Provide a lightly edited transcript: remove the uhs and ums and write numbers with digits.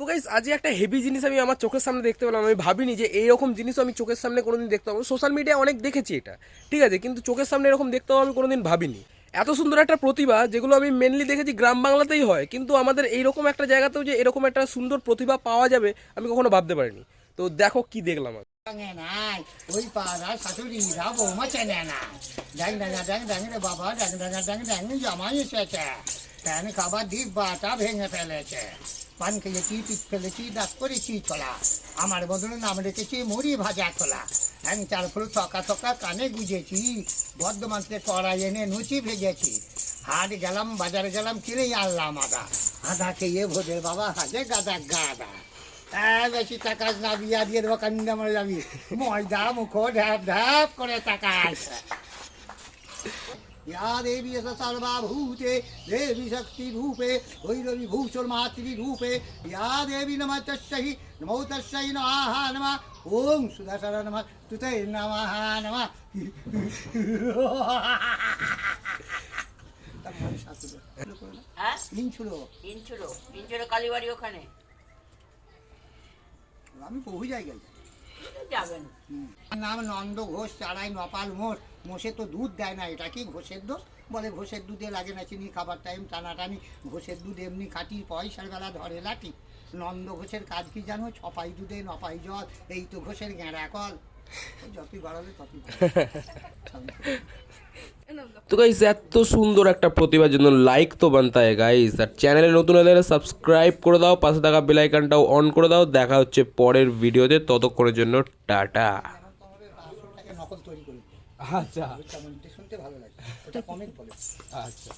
Guys আজ একটা heavy জিনিস আমি আমার চোখের সামনে দেখতে পেলাম। আমি ভাবিনি যে এইরকম জিনিসও আমি চোখের সামনে কোনোদিন দেখতে পাবো। সোশ্যাল মিডিয়ায় অনেক দেখেছি এটা, ঠিক আছে, কিন্তু চোখের সামনে এরকম দেখতে পাবো আমি কোনোদিন ভাবিনি। এত সুন্দর একটা প্রতিভা যেগুলো আমি মেনলি দেখেছি গ্রাম বাংলাতেই হয়, কিন্তু আমাদের এইরকম একটা জায়গাতেও যে এরকম একটা সুন্দর প্রতিভা পাওয়া যাবে আমি কখনো ভাবতে পারিনি। তো দেখো কি দেখলাম আমি। ওই পাড়া শাশুড়িরা বৌমা চেনে না। ড্যাং ড্যাঙা ড্যাং ড্যাং রে বাবা, ড্যাং ড্যাঙা ড্যাং ড্যাং জামাই এসেছে। প্যান খাবার ডিব্বাটা ভেঙে ফেলেছে। পান খেয়েছি, পিঠ ফেলেছি, দাঁত করেছি ছোলা। আমার বদলে নাম রেখেছি মুড়ি ভাজা খোলা। হ্যাং চার ফুল থকা থকা কানে গুজেছি। বর্ধমানতে কড়াই এনে লুচি ভেজেছি। হাট গেলাম, বাজারে গেলাম, কিনেই আনলাম আদা। আদা খেয়ে ভোজের বাবা হাজে গাদা গাদা। বেশি তাকাস না, বিয়া দিয়ে দেবো, কান্না মরে যাবি। ময়দা মুখো ঢ্যাপ ঢ্যাপ করে তাকাস। या देवी सर्वभूते देवी शक्ति रूपे भैरवी भूषण मातृ रूपे या देवी नमः तस्यै नमो तस्यै नमः नमः ओम सुदर्शन नमः तुते नमः नमः। হ্যাঁ ইনছুলো ইঞ্চুরো কালীবাড়ি ওখানে আমি বহু জায়গায় যাবেন। নাম নন্দ ঘোষ, চারাই নপাল মোষ। মোষে তো দুধ দেয় না, এটা কি ঘোষের দোষ? বলে ঘোষের দুধে লাগে না চিনি, খাবার টাইম টানাটানি। ঘোষের দুধ এমনি খাটি, পয়সার বেলা ধরে লাঠি। নন্দ ঘোষের কাজ কি জানো? ছপাই দুধে নপাই জল, এই তো ঘোষের গেঁড়া কল। যতই বাড়াবে ততই তো গাইস এত সুন্দর একটা প্রতিভার জন্য লাইক তো বানতা है গাইস। আর চ্যানেলে নতুন হলে সাবস্ক্রাইব করে দাও, পাশে থাকা বেল আইকনটাও অন করে দাও। দেখা হচ্ছে পরের ভিডিওতে, ততক্ষণের জন্য টাটা। নকল তৈরি করি। আচ্ছা শুনতে ভালো লাগে, ওটা কমেন্ট বলে। আচ্ছা।